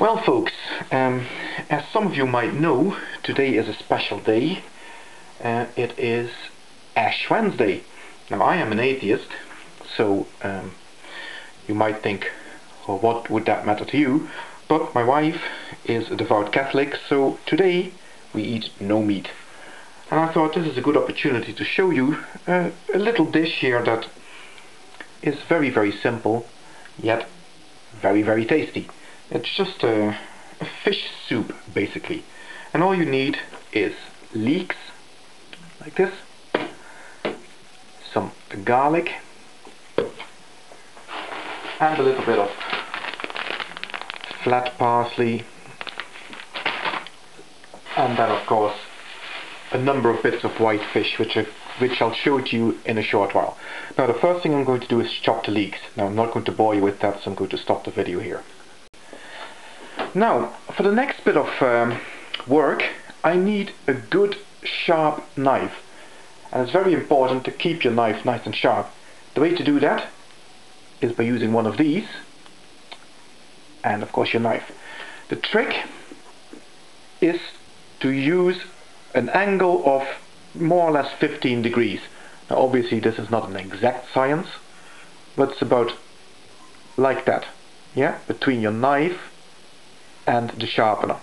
Well folks, as some of you might know, today is a special day. It is Ash Wednesday. Now I am an atheist, so you might think, well, what would that matter to you? But my wife is a devout Catholic, so today we eat no meat. And I thought this is a good opportunity to show you a little dish here that is very, very simple, yet very, very tasty. It's just a fish soup, basically. And all you need is leeks, like this, some garlic, and a little bit of flat parsley, and then of course a number of bits of white fish, which I'll show to you in a short while. Now the first thing I'm going to do is chop the leeks. Now I'm not going to bore you with that, so I'm going to stop the video here. Now, for the next bit of work, I need a good sharp knife. And it's very important to keep your knife nice and sharp. The way to do that is by using one of these, and of course your knife. The trick is to use an angle of more or less 15 degrees. Now obviously this is not an exact science, but it's about like that, yeah, between your knife and the sharpener.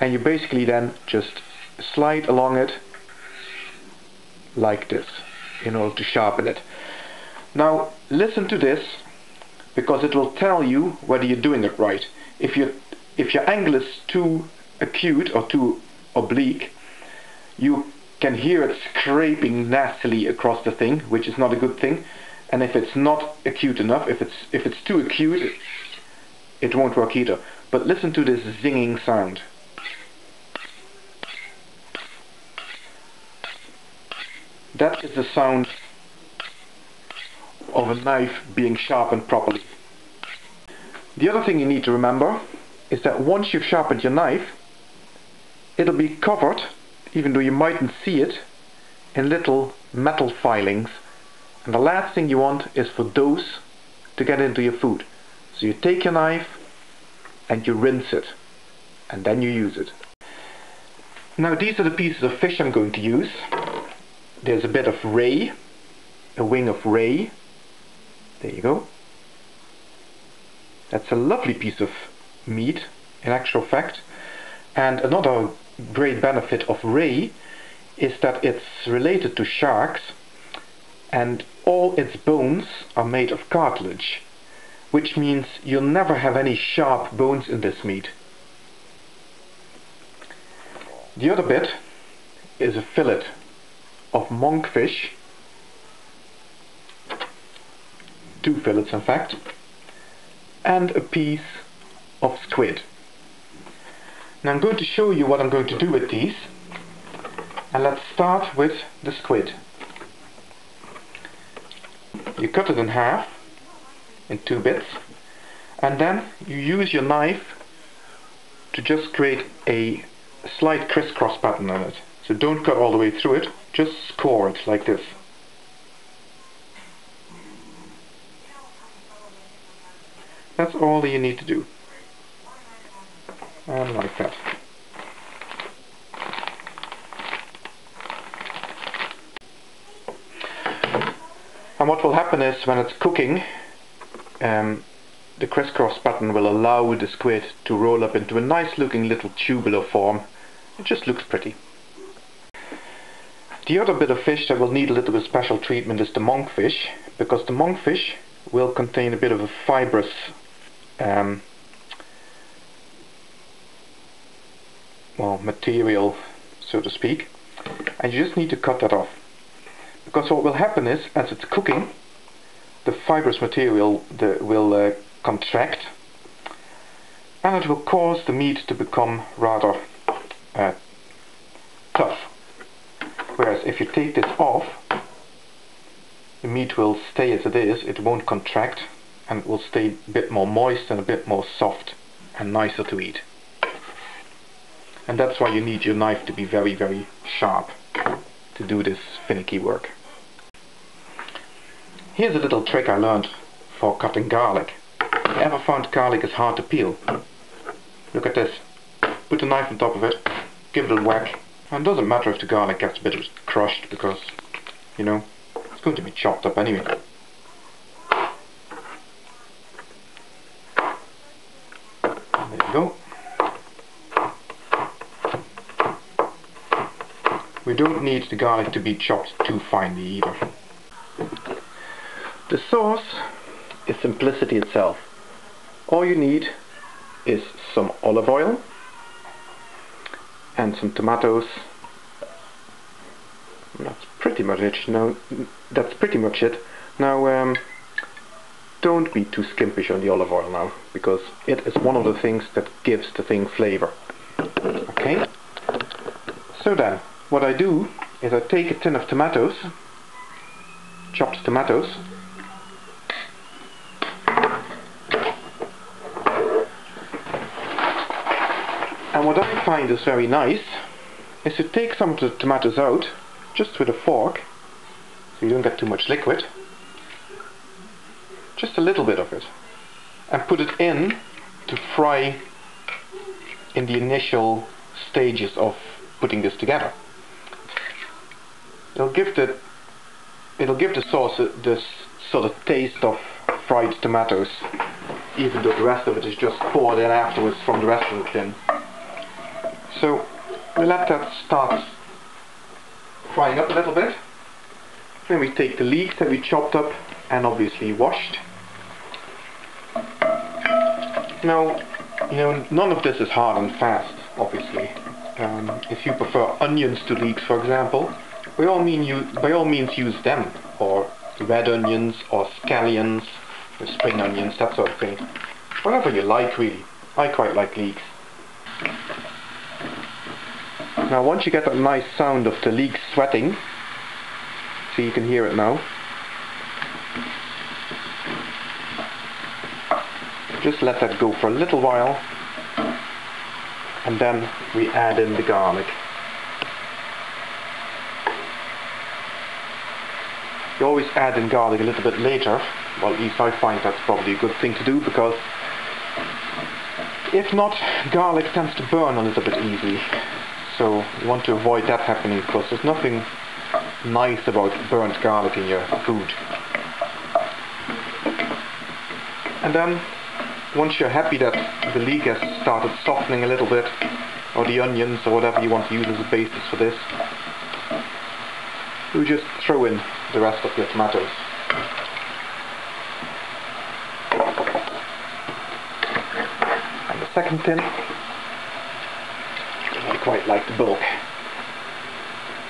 And you basically then just slide along it like this in order to sharpen it. Now listen to this, because it will tell you whether you're doing it right. If your angle is too acute or too oblique, you can hear it scraping nastily across the thing, which is not a good thing. And if it's not acute enough, if it's too acute, it won't work either. But listen to this zinging sound. That is the sound of a knife being sharpened properly. The other thing you need to remember is that once you've sharpened your knife, it'll be covered, even though you mightn't see it, in little metal filings. And the last thing you want is for those to get into your food. So you take your knife and you rinse it, and then you use it. Now these are the pieces of fish I'm going to use. There's a bit of ray, a wing of ray. There you go. That's a lovely piece of meat, in actual fact. And another great benefit of ray is that it's related to sharks, and all its bones are made of cartilage, which means you'll never have any sharp bones in this meat. The other bit is a fillet of monkfish, 2 fillets in fact, and a piece of squid. Now I'm going to show you what I'm going to do with these, and let's start with the squid. You cut it in half, in 2 bits, and then you use your knife to just create a slight crisscross pattern on it. So don't cut all the way through it, just score it like this. That's all that you need to do. And like that. And what will happen is, when it's cooking, the crisscross pattern will allow the squid to roll up into a nice looking little tubular form. It just looks pretty. The other bit of fish that will need a little bit of special treatment is the monkfish, because the monkfish will contain a bit of a fibrous material, so to speak, and you just need to cut that off. Because what will happen is, as it's cooking, the fibrous material will contract, and it will cause the meat to become rather tough. Whereas if you take this off, the meat will stay as it is, it won't contract, and it will stay a bit more moist and a bit more soft and nicer to eat. And that's why you need your knife to be very, very sharp to do this finicky work. Here's a little trick I learned for cutting garlic. Ever found garlic is hard to peel? Look at this. Put the knife on top of it, give it a whack, and it doesn't matter if the garlic gets a bit crushed because, you know, it's going to be chopped up anyway. There you go. We don't need the garlic to be chopped too finely either. The sauce is simplicity itself. All you need is some olive oil and some tomatoes. That's pretty much it. Now, don't be too skimpish on the olive oil now, because it is one of the things that gives the thing flavor. Okay? So then, what I do is I take a tin of tomatoes, chopped tomatoes, and what I find is very nice is to take some of the tomatoes out just with a fork, so you don't get too much liquid, just a little bit of it, and put it in to fry in the initial stages of putting this together. It'll give the sauce this sort of taste of fried tomatoes, even though the rest of it is just poured in afterwards from the rest of the tin. So we let that start frying up a little bit. Then we take the leeks that we chopped up and obviously washed. Now, you know, none of this is hard and fast, obviously. If you prefer onions to leeks, for example, by all means use them, or red onions, or scallions, or spring onions, that sort of thing. Whatever you like, really. I quite like leeks. Now, once you get that nice sound of the leeks sweating, so you can hear it now, just let that go for a little while, and then we add in the garlic. You always add in garlic a little bit later. Well, at least I find that's probably a good thing to do, because if not, garlic tends to burn a little bit easily. So you want to avoid that happening, because there's nothing nice about burnt garlic in your food. And then, once you're happy that the leek has started softening a little bit, or the onions, or whatever you want to use as a basis for this, you just throw in the rest of your tomatoes. And the second tin, I quite like the bulk.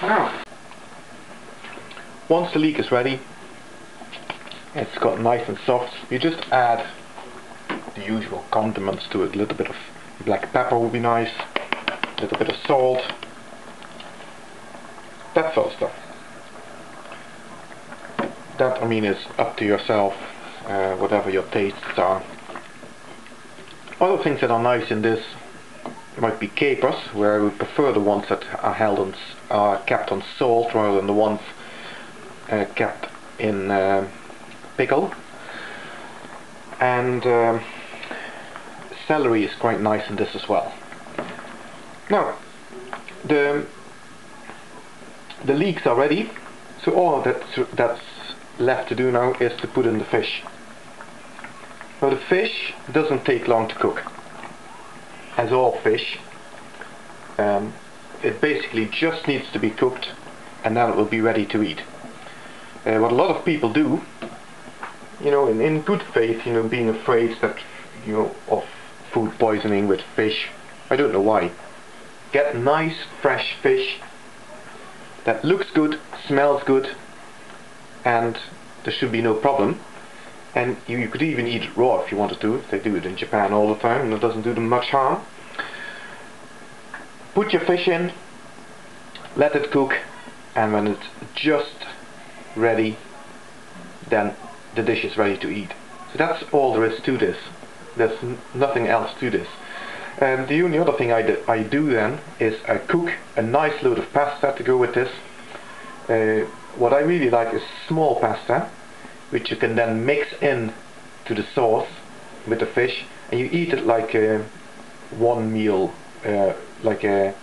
Now, once the leek is ready, it's got nice and soft, you just add the usual condiments to it. A little bit of black pepper would be nice, a little bit of salt, that sort of stuff. That, I mean, is up to yourself, whatever your tastes are. Other things that are nice in this might be capers, where I would prefer the ones that are kept on salt rather than the ones kept in pickle. And celery is quite nice in this as well. Now, the leeks are ready, so all that's left to do now is to put in the fish. Now, the fish doesn't take long to cook. As all fish, it basically just needs to be cooked, and then it will be ready to eat. What a lot of people do, you know, in good faith, you know, being afraid that, you know, of food poisoning with fish, I don't know why, get nice fresh fish that looks good, smells good, and there should be no problem. And you could even eat it raw if you wanted to. They do it in Japan all the time, and it doesn't do them much harm. Put your fish in, let it cook, and when it's just ready, then the dish is ready to eat. So that's all there is to this. There's nothing else to this. And the only other thing I do then is I cook a nice load of pasta to go with this. What I really like is small pasta, which you can then mix in to the sauce with the fish, and you eat it like one meal, like a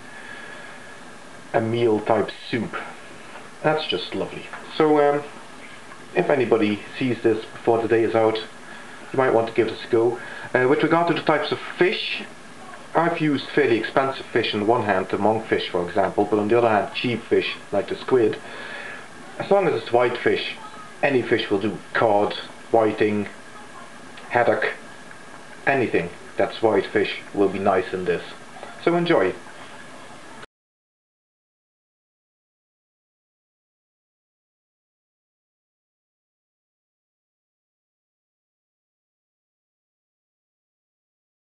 meal type soup. That's just lovely. So if anybody sees this before the day is out, you might want to give this a go. With regard to the types of fish, I've used fairly expensive fish on the one hand, the monkfish for example, but on the other hand cheap fish like the squid. As long as it's white fish, any fish will do. Cod, whiting, haddock, anything that's white fish will be nice in this. So enjoy.